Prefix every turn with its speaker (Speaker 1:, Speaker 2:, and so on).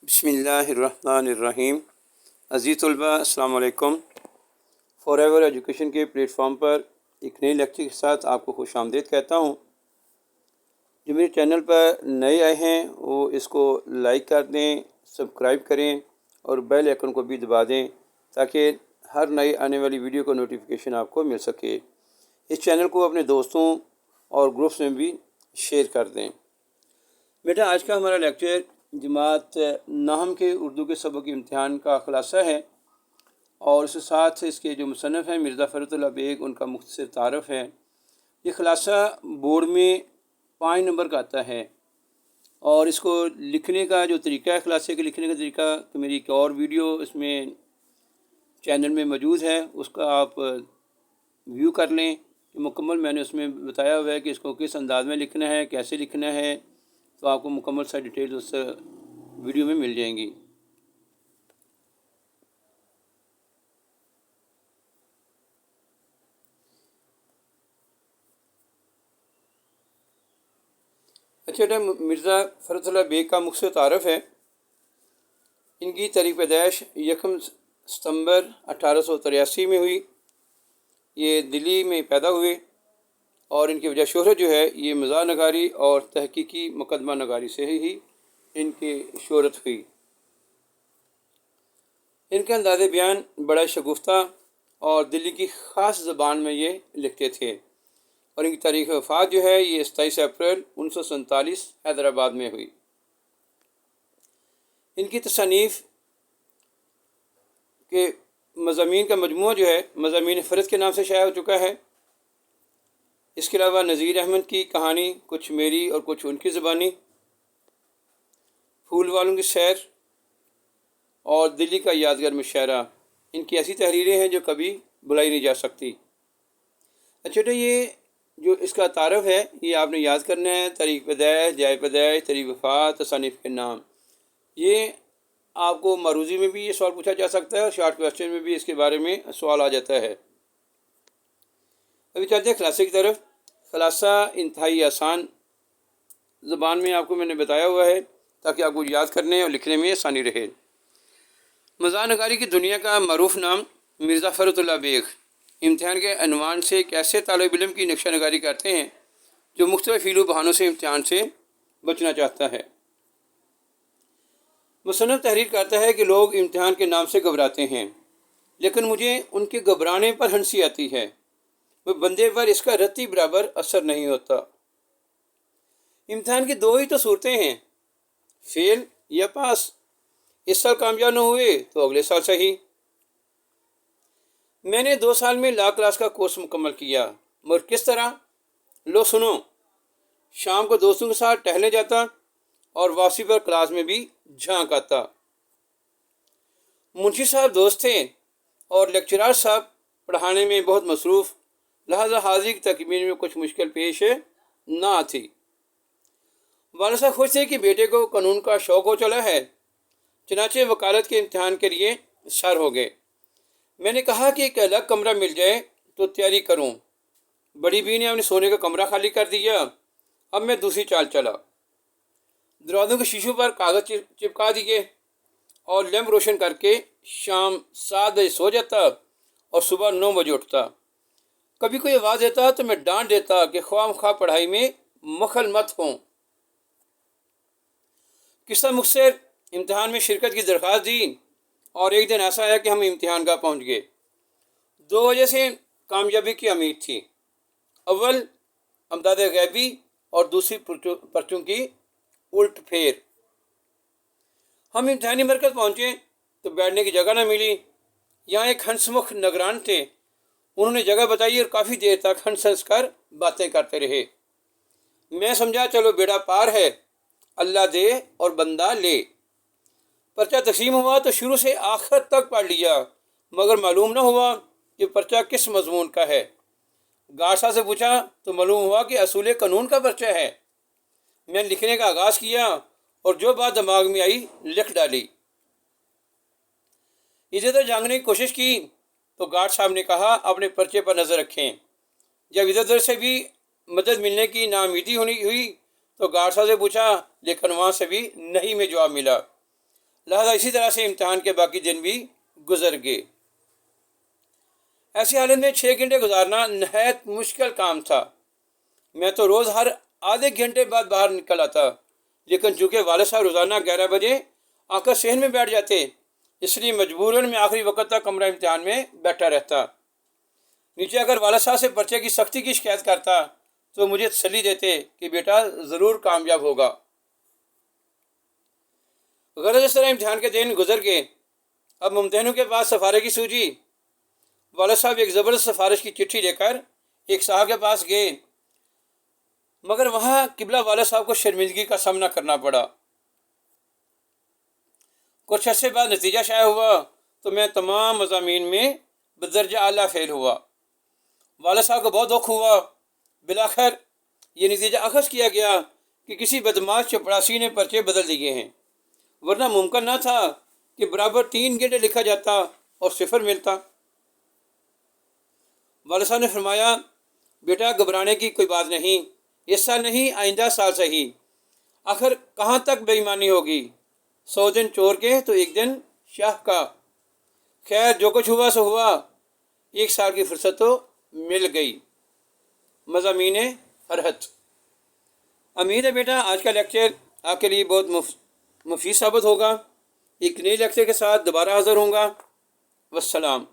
Speaker 1: بسم اللہ الرحمن الرحیم۔ عزیز طلباء السلام علیکم۔ فار ایور ایجوکیشن کے پلیٹ فارم پر ایک نئی لیکچر کے ساتھ آپ کو خوش آمدید کہتا ہوں۔ جو میرے چینل پر نئے آئے ہیں وہ اس کو لائک کر دیں، سبسکرائب کریں اور بیل آئیکن کو بھی دبا دیں تاکہ ہر نئی آنے والی ویڈیو کا نوٹیفیکیشن آپ کو مل سکے۔ اس چینل کو اپنے دوستوں اور گروپس میں بھی شیئر کر دیں۔ بیٹا آج کا ہمارا لیکچر جماعت نحو کے اردو کے سبق امتحان کا خلاصہ ہے، اور اس کے ساتھ اس کے جو مصنف ہیں مرزا فرت اللہ بیگ، ان کا مختصر تعارف ہے۔ یہ خلاصہ بورڈ میں 5 نمبر کا آتا ہے، اور اس کو لکھنے کا جو طریقہ ہے، خلاصے کے لکھنے کا طریقہ، تو میری ایک اور ویڈیو اس میں چینل میں موجود ہے، اس کا آپ ویو کر لیں۔ مکمل میں نے اس میں بتایا ہوا ہے کہ اس کو کس انداز میں لکھنا ہے، کیسے لکھنا ہے، تو آپ کو مکمل سا ڈیٹیل اس ویڈیو میں مل جائیں گی۔ اچھا، مرزا فرت اللہ بیگ کا مختصر تعارف ہے۔ ان کی تاریخ پیدائش 1 ستمبر 1883 میں ہوئی۔ یہ دلی میں پیدا ہوئے، اور ان کی وجہ شہرت جو ہے یہ مزاح نگاری اور تحقیقی مقدمہ نگاری سے ہی ان کی شہرت ہوئی۔ ان کا انداز بیان بڑا شگفتہ اور دلی کی خاص زبان میں یہ لکھتے تھے، اور ان کی تاریخ وفات جو ہے یہ 27 اپریل 1947 حیدرآباد میں ہوئی۔ ان کی تصانیف کے مضامین کا مجموعہ جو ہے مضامین فرد کے نام سے شائع ہو چکا ہے۔ اس کے علاوہ نذیر احمد کی کہانی، کچھ میری اور کچھ ان کی زبانی، پھول والوں کی سیر اور دلی کا یادگار مشاعرہ، ان کی ایسی تحریریں ہیں جو کبھی بھلائی نہیں جا سکتی۔ اچھا، تو یہ جو اس کا تعارف ہے یہ آپ نے یاد کرنا ہے۔ تاریخ پیدائش، جائے پیدائش، تاریخ وفات، تصانیف کے نام، یہ آپ کو معروضی میں بھی یہ سوال پوچھا جا سکتا ہے، اور شارٹ کویسچن میں بھی اس کے بارے میں سوال آ جاتا ہے۔ ابھی چلتے ہیں خلاصے کی طرف۔ خلاصہ انتہائی آسان زبان میں آپ کو میں نے بتایا ہوا ہے تاکہ آپ کو یاد کرنے اور لکھنے میں آسانی رہے۔ مزاح نگاری کی دنیا کا معروف نام مرزا فرت اللہ بیگ امتحان کے عنوان سے ایک ایسے طالب علم کی نقشہ نگاری کرتے ہیں جو مختلف حیل و بہانوں سے امتحان سے بچنا چاہتا ہے۔ مصنف تحریر کرتا ہے کہ لوگ امتحان کے نام سے گھبراتے ہیں، لیکن مجھے ان کے گھبرانے پر ہنسی آتی ہے۔ وہ بندے پر اس کا رتی برابر اثر نہیں ہوتا۔ امتحان کی 2 ہی تو صورتیں ہیں، فیل یا پاس۔ اس سال کامیاب نہ ہوئے تو اگلے سال صحیح۔ میں نے 2 سال میں لا کلاس کا کورس مکمل کیا، مگر کس طرح؟ لو سنو۔ شام کو دوستوں کے ساتھ ٹہلنے جاتا اور واپسی پر کلاس میں بھی جھانک آتا۔ منشی صاحب دوست تھے اور لیکچرار صاحب پڑھانے میں بہت مصروف، لہذا حاضری کی تکمیل میں کچھ مشکل پیش نہ آتی۔ والد صاحب خوش تھے کہ بیٹے کو قانون کا شوق ہو چلا ہے، چنانچہ وکالت کے امتحان کے لیے سر ہو گئے۔ میں نے کہا کہ ایک الگ کمرہ مل جائے تو تیاری کروں۔ بڑی بی نے اپنے سونے کا کمرہ خالی کر دیا۔ اب میں دوسری چال چلا۔ دروازوں کے شیشوں پر کاغذ چپکا دیے اور لیمپ روشن کر کے شام 7 بجے سو جاتا اور صبح 9 بجے اٹھتا۔ کبھی کوئی آواز دیتا تو میں ڈانٹ دیتا کہ خواہ مخواہ پڑھائی میں مخل مت ہوں۔ قصہ مختصر، امتحان میں شرکت کی درخواست دی اور ایک دن ایسا آیا کہ ہم امتحان گاہ پہنچ گئے۔ 2 وجہ سے کامیابی کی امید تھی۔ اول امداد غیبی اور دوسری پرچوں کی الٹ پھیر۔ ہم امتحانی مرکز پہنچے تو بیٹھنے کی جگہ نہ ملی۔ یہاں ایک ہنس مکھ نگران تھے، انہوں نے جگہ بتائی اور کافی دیر تک ہنس کر باتیں کرتے رہے۔ میں سمجھا چلو بیڑا پار ہے، اللہ دے اور بندہ لے۔ پرچہ تقسیم ہوا تو شروع سے آخر تک پڑھ لیا، مگر معلوم نہ ہوا کہ پرچہ کس مضمون کا ہے۔ گارڈ صاحب سے پوچھا تو معلوم ہوا کہ اصول قانون کا پرچہ ہے۔ میں نے لکھنے کا آغاز کیا اور جو بات دماغ میں آئی لکھ ڈالی۔ ادھر ادھر جھانکنے کی کوشش کی تو گارڈ صاحب نے کہا اپنے پرچے پر نظر رکھیں۔ جب ادھر ادھر سے بھی مدد ملنے کی ناامیدی ہوئی تو گارڈ صاحب سے پوچھا، لیکن وہاں سے بھی نہیں میں جواب ملا۔ لہذا اسی طرح سے امتحان کے باقی دن بھی گزر گئے۔ ایسی حالت میں 6 گھنٹے گزارنا نہایت مشکل کام تھا۔ میں تو روز ہر آدھے گھنٹے بعد باہر نکل آتا، لیکن چونکہ والد صاحب روزانہ 11 بجے آ کر صحن میں بیٹھ جاتے، اس لیے مجبوراً میں آخری وقت تک کمرہ امتحان میں بیٹھا رہتا۔ نیچے اگر والد صاحب سے پرچے کی سختی کی شکایت کرتا تو مجھے تسلی دیتے کہ بیٹا ضرور کامیاب ہوگا۔ غرض اس طرح امتحان کے دن گزر گئے۔ اب ممتحنوں کے پاس سفارش کی سوجی۔ والد صاحب ایک زبردست سفارش کی چٹھی لے کر ایک صاحب کے پاس گئے، مگر وہاں قبلہ والد صاحب کو شرمندگی کا سامنا کرنا پڑا۔ کچھ عرصے بعد نتیجہ شائع ہوا تو میں تمام مضامین میں بدرجہ اعلیٰ فیل ہوا۔ والد صاحب کو بہت دکھ ہوا۔ بالآخر یہ نتیجہ اخذ کیا گیا کہ کسی بدماش چپڑاسی نے پرچے بدل دیے ہیں، ورنہ ممکن نہ تھا کہ برابر 3 گھنٹے لکھا جاتا اور 0 ملتا۔ والد صاحب نے فرمایا، بیٹا گھبرانے کی کوئی بات نہیں، اس سال نہیں آئندہ سال صحیح، آخر کہاں تک بے ایمانی ہوگی، 100 دن چور کے تو ایک دن شاہ کا۔ خیر جو کچھ ہوا سو ہوا، 1 سال کی فرصت تو مل گئی۔ مضامین فرحت۔ امید ہے بیٹا آج کا لیکچر آپ کے لیے بہت مفید ثابت ہوگا۔ ایک نئے لیکچر کے ساتھ دوبارہ حاضر ہوں گا۔ والسلام۔